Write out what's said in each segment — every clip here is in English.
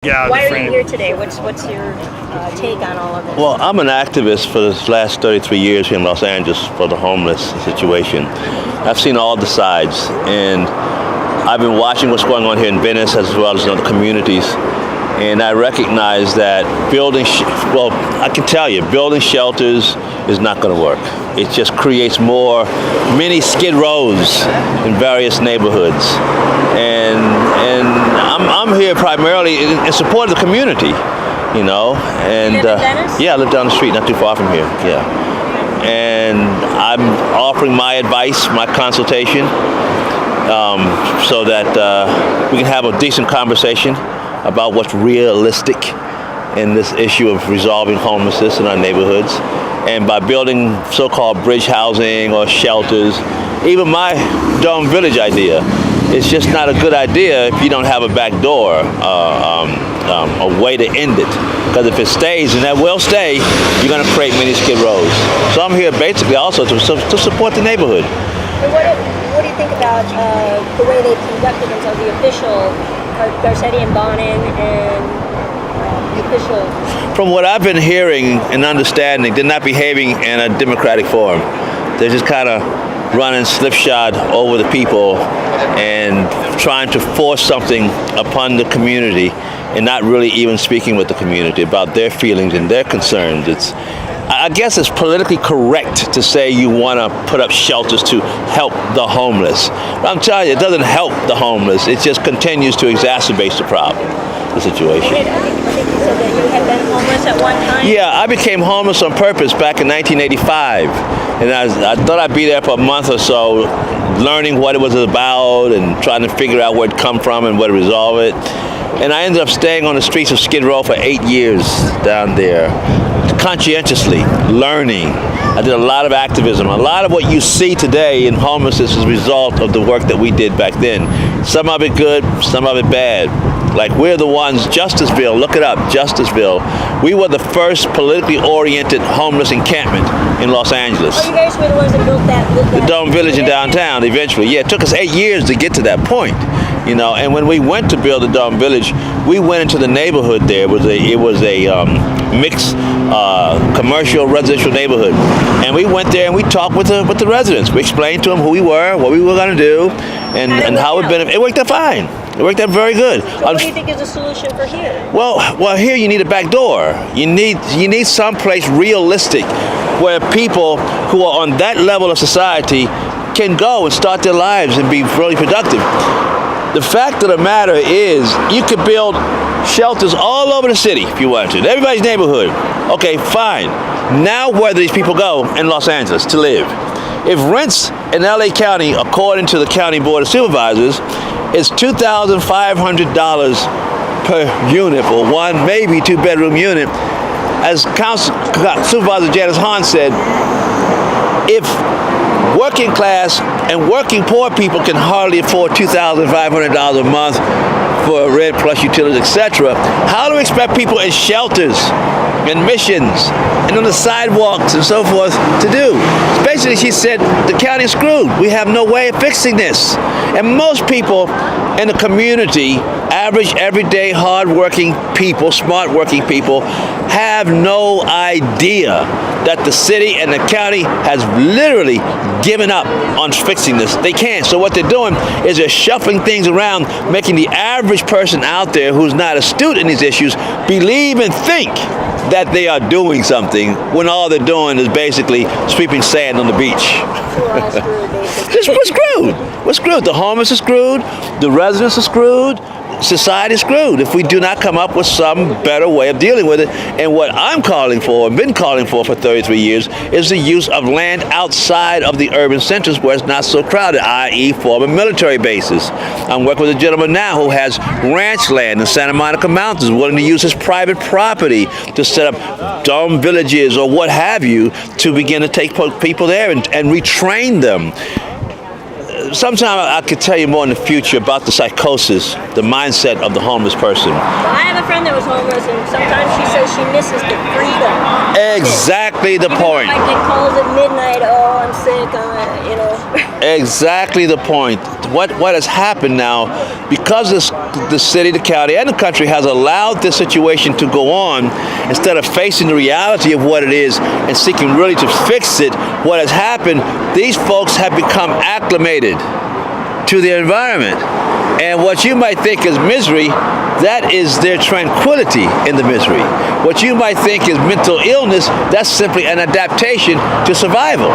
Why are you here today? What's your take on all of this? Well, I'm an activist for the last 33 years here in Los Angeles for the homeless situation. I've seen all the sides, and I've been watching what's going on here in Venice as well as in other communities. And I recognize that building shelters is not going to work. It just creates more mini skid rows in various neighborhoods. And I'm here primarily in support of the community, you know. And you live in Venice? Yeah, I live down the street, not too far from here. Yeah. And I'm offering my advice, my consultation, so that we can have a decent conversation about what's realistic in this issue of resolving homelessness in our neighborhoods. And by building so-called bridge housing or shelters, even my Dome Village idea, it's just not a good idea if you don't have a back door, a way to end it. Because if it stays, and that will stay, you're going to create many skid rows. So I'm here basically also to support the neighborhood. And what do you think about the way they conducted themselves, the official Garcetti and Bonin and the official? From what I've been hearing and understanding, they're not behaving in a democratic form. They're just kind of running slipshod over the people and trying to force something upon the community and not really even speaking with the community about their feelings and their concerns. I guess it's politically correct to say you want to put up shelters to help the homeless. But I'm telling you, it doesn't help the homeless. It just continues to exacerbate the problem, the situation. I think you said that you had been homeless at one time? Yeah, I became homeless on purpose back in 1985. And I thought I'd be there for a month or so, learning what it was about and trying to figure out where it come from and where to resolve it. And I ended up staying on the streets of Skid Row for 8 years down there, conscientiously learning. I did a lot of activism. A lot of what you see today in homelessness is a result of the work that we did back then. Some of it good, some of it bad. Like we're the ones, Justiceville, look it up, Justiceville. We were the first politically oriented homeless encampment in Los Angeles. Oh, you guys were the ones that built that? The Dome Village in downtown eventually. Yeah, it took us 8 years to get to that point. You know, and when we went to build the Dome Village, we went into the neighborhood there. It was a mixed commercial residential neighborhood, and we went there and we talked with the residents. We explained to them who we were, what we were going to do, and how it been. It worked out fine. It worked out very good. So what do you think is the solution for here? Well, here you need a back door. You need someplace realistic where people who are on that level of society can go and start their lives and be really productive. The fact of the matter is, you could build shelters all over the city if you wanted to. In everybody's neighborhood. Okay, fine. Now where do these people go in Los Angeles to live? If rents in LA County, according to the County Board of Supervisors, is $2,500 per unit for one, maybe two-bedroom unit, as Supervisor Janice Hahn said, if working class and working poor people can hardly afford $2,500 a month for rent plus utilities, etc., how do we expect people in shelters and missions and on the sidewalks and so forth to do? Basically, she said, the county is screwed. We have no way of fixing this. And most people in the community, average, everyday, hard-working people, smart-working people, have no idea that the city and the county has literally given up on fixing this. They can't. So what they're doing is they're shuffling things around, making the average person out there who's not astute in these issues believe and think that they are doing something when all they're doing is basically sweeping sand on the beach. We're screwed. We're screwed. The homeless are screwed. The residents are screwed. Society is screwed if we do not come up with some better way of dealing with it. And what I'm calling for, and been calling for 33 years, is the use of land outside of the urban centers where it's not so crowded, i.e. former military bases. I'm working with a gentleman now who has ranch land in Santa Monica Mountains, willing to use his private property to set up dome villages or what have you, to begin to take people there and retrain them. sometime I could tell you more in the future about the psychosis, the mindset of the homeless person. Well, I have a friend that was homeless, and sometimes she says she misses the freedom. Exactly the point. I get calls at midnight. Oh, I'm sick. Exactly the point. What has happened now, because the city, the county, and the country has allowed this situation to go on, instead of facing the reality of what it is and seeking really to fix it, what has happened, these folks have become acclimated to the environment. And what you might think is misery, that is their tranquility in the misery. What you might think is mental illness, that's simply an adaptation to survival.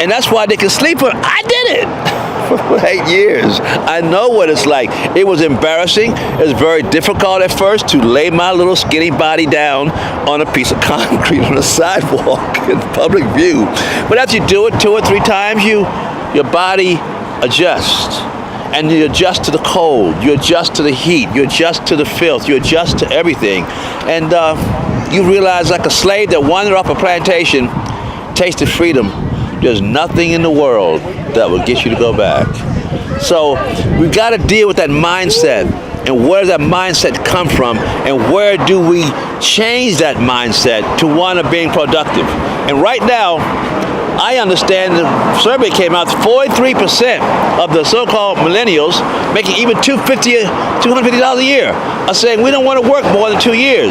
And that's why they can sleep. I did it for 8 years. I know what it's like. It was embarrassing. It was very difficult at first to lay my little skinny body down on a piece of concrete on a sidewalk in public view. But as you do it 2 or 3 times, your body adjusts. And you adjust to the cold, you adjust to the heat, you adjust to the filth, you adjust to everything. And you realize, like a slave that wandered off a plantation, tasted freedom, there's nothing in the world that will get you to go back. So we've got to deal with that mindset. And where does that mindset come from? And where do we change that mindset to one of being productive? And right now, I understand the survey came out, 43% of the so-called millennials making even $250 a year are saying we don't want to work more than 2 years.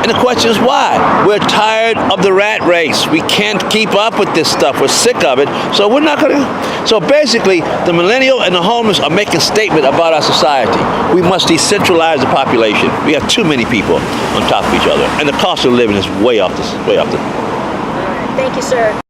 And the question is why? We're tired of the rat race. We can't keep up with this stuff. We're sick of it. So we're not going to. So basically, the millennial and the homeless are making a statement about our society. We must decentralize the population. We have too many people on top of each other. And the cost of living is way off the. Thank you, sir.